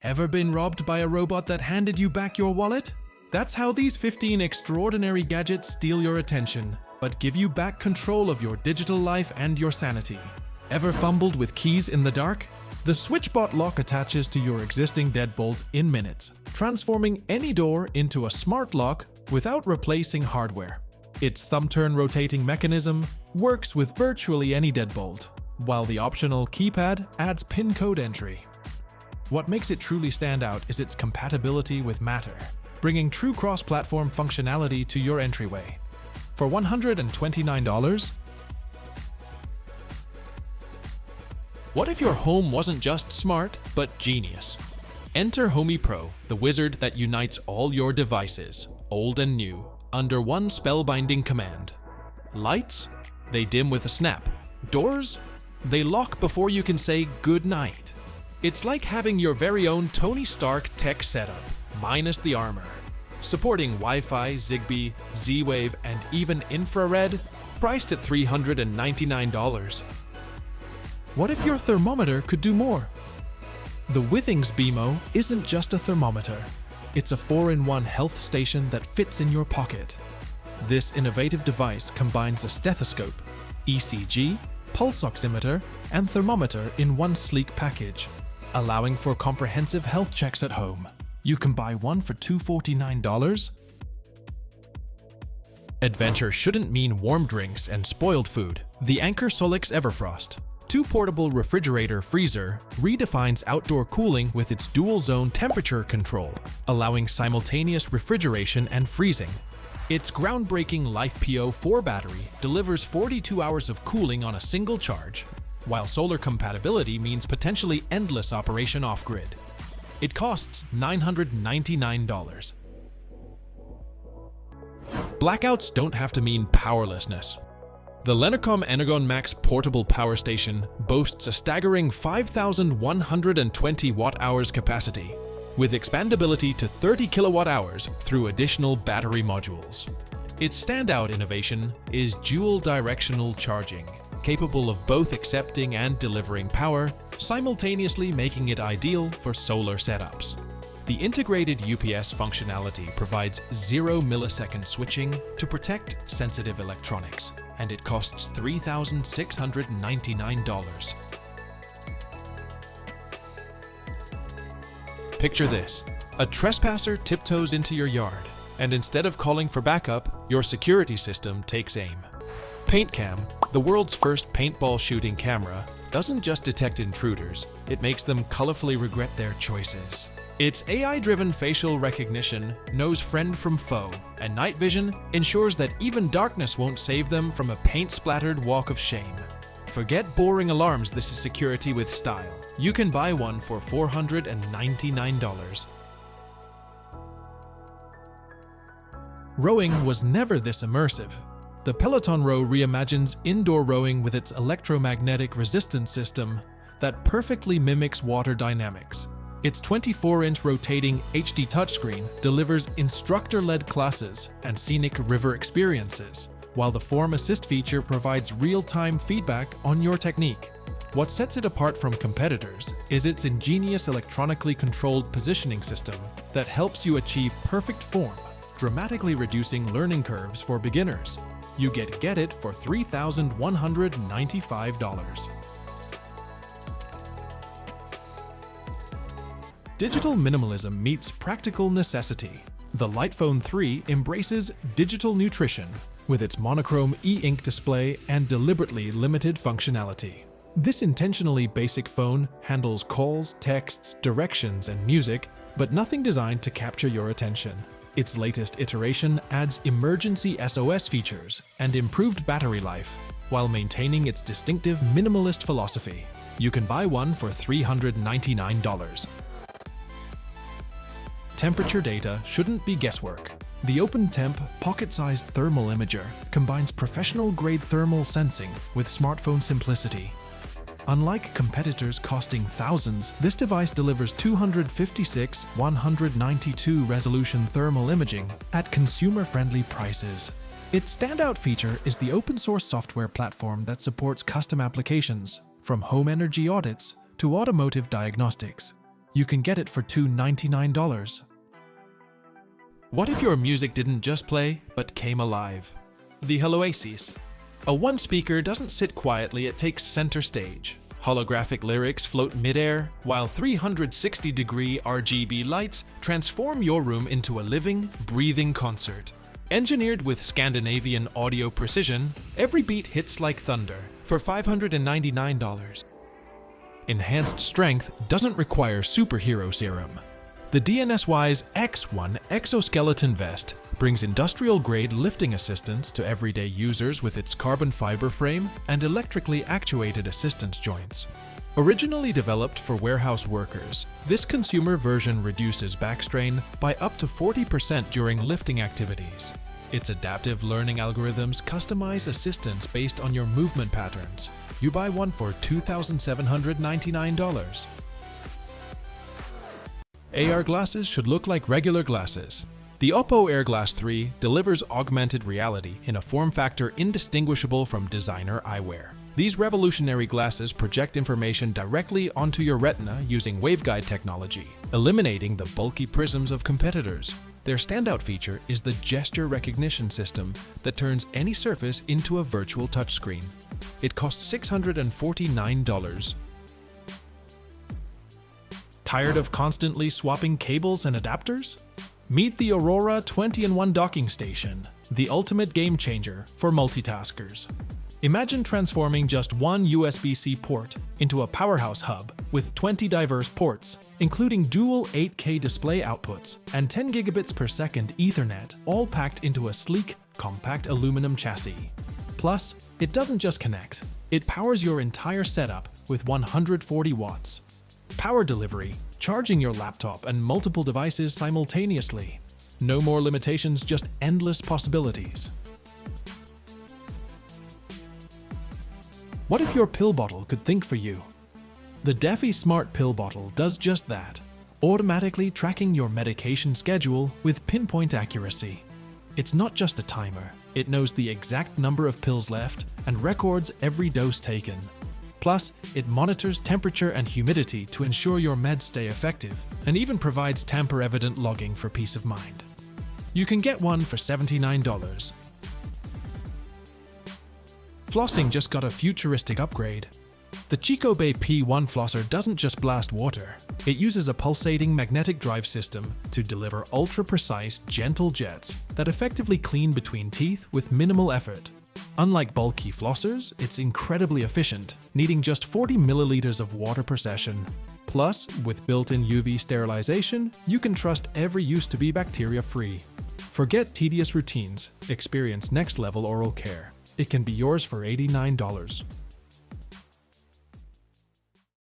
Ever been robbed by a robot that handed you back your wallet? That's how these 15 extraordinary gadgets steal your attention, but give you back control of your digital life and your sanity. Ever fumbled with keys in the dark? The SwitchBot Lock attaches to your existing deadbolt in minutes, transforming any door into a smart lock without replacing hardware. Its thumb-turn rotating mechanism works with virtually any deadbolt, while the optional keypad adds PIN code entry. What makes it truly stand out is its compatibility with Matter, bringing true cross-platform functionality to your entryway. For $129? What if your home wasn't just smart, but genius? Enter Homey Pro, the wizard that unites all your devices, old and new, under one spellbinding command. Lights? They dim with a snap. Doors? They lock before you can say good night. It's like having your very own Tony Stark tech setup, minus the armor. Supporting Wi-Fi, Zigbee, Z-Wave, and even infrared, priced at $399. What if your thermometer could do more? The Withings BeamO isn't just a thermometer. It's a 4-in-1 health station that fits in your pocket. This innovative device combines a stethoscope, ECG, pulse oximeter, and thermometer in one sleek package, allowing for comprehensive health checks at home. You can buy one for $249. Adventure shouldn't mean warm drinks and spoiled food. The Anker Solix EverFrost, two-portable refrigerator freezer, redefines outdoor cooling with its dual-zone temperature control, allowing simultaneous refrigeration and freezing. Its groundbreaking LifePO 4 battery delivers 42 hours of cooling on a single charge, while solar compatibility means potentially endless operation off-grid. It costs $999. Blackouts don't have to mean powerlessness. The Lenercom Energon Max portable power station boasts a staggering 5,120 watt-hours capacity, with expandability to 30 kilowatt-hours through additional battery modules. Its standout innovation is dual-directional charging, capable of both accepting and delivering power, simultaneously making it ideal for solar setups. The integrated UPS functionality provides 0-millisecond switching to protect sensitive electronics, and it costs $3,699. Picture this: a trespasser tiptoes into your yard, and instead of calling for backup, your security system takes aim. PaintCam, the world's first paintball shooting camera, doesn't just detect intruders, it makes them colorfully regret their choices. Its AI-driven facial recognition knows friend from foe, and night vision ensures that even darkness won't save them from a paint-splattered walk of shame. Forget boring alarms, this is security with style. You can buy one for $499. Rowing was never this immersive. The Peloton Row reimagines indoor rowing with its electromagnetic resistance system that perfectly mimics water dynamics. Its 24-inch rotating HD touchscreen delivers instructor-led classes and scenic river experiences, while the Form Assist feature provides real-time feedback on your technique. What sets it apart from competitors is its ingenious electronically controlled positioning system that helps you achieve perfect form, dramatically reducing learning curves for beginners. You get it for $3,195. Digital minimalism meets practical necessity. The Lightphone 3 embraces digital nutrition with its monochrome e-ink display and deliberately limited functionality. This intentionally basic phone handles calls, texts, directions, and music, but nothing designed to capture your attention. Its latest iteration adds emergency SOS features and improved battery life, while maintaining its distinctive minimalist philosophy. You can buy one for $399. Temperature data shouldn't be guesswork. The OpenTemp pocket-sized thermal imager combines professional-grade thermal sensing with smartphone simplicity. Unlike competitors costing thousands, this device delivers 256/192 resolution thermal imaging at consumer-friendly prices. Its standout feature is the open-source software platform that supports custom applications, from home energy audits to automotive diagnostics. you can get it for $299. What if your music didn't just play, but came alive? The Haloasis. A one speaker doesn't sit quietly, it takes center stage. Holographic lyrics float midair, while 360-degree RGB lights transform your room into a living, breathing concert. Engineered with Scandinavian audio precision, every beat hits like thunder for $599. Enhanced strength doesn't require superhero serum. The Dnsys X1 Exoskeleton vest brings industrial-grade lifting assistance to everyday users with its carbon fiber frame and electrically actuated assistance joints. Originally developed for warehouse workers, this consumer version reduces back strain by up to 40% during lifting activities. Its adaptive learning algorithms customize assistance based on your movement patterns. You buy one for $2,799. AR glasses should look like regular glasses. The OPPO Air Glass 3 delivers augmented reality in a form factor indistinguishable from designer eyewear. These revolutionary glasses project information directly onto your retina using waveguide technology, eliminating the bulky prisms of competitors. Their standout feature is the gesture recognition system that turns any surface into a virtual touchscreen. It costs $649. Tired of constantly swapping cables and adapters? Meet the Aurora 20-in-1 docking station, the ultimate game changer for multitaskers. Imagine transforming just one USB-C port into a powerhouse hub with 20 diverse ports, including dual 8K display outputs and 10 gigabits per second Ethernet, all packed into a sleek, compact aluminum chassis. Plus, it doesn't just connect, it powers your entire setup with 140 watts. Power delivery, charging your laptop and multiple devices simultaneously. No more limitations, just endless possibilities. What if your pill bottle could think for you? The DEFI Smart Pill Bottle does just that, automatically tracking your medication schedule with pinpoint accuracy. It's not just a timer, it knows the exact number of pills left and records every dose taken. Plus, it monitors temperature and humidity to ensure your meds stay effective, and even provides tamper-evident logging for peace of mind. You can get one for $79. Flossing just got a futuristic upgrade. The QicoBay P1 Flosser doesn't just blast water, it uses a pulsating magnetic drive system to deliver ultra-precise, gentle jets that effectively clean between teeth with minimal effort. Unlike bulky flossers, it's incredibly efficient, needing just 40 milliliters of water per session. Plus, with built-in UV sterilization, you can trust every use to be bacteria-free. Forget tedious routines, experience next-level oral care. It can be yours for $89.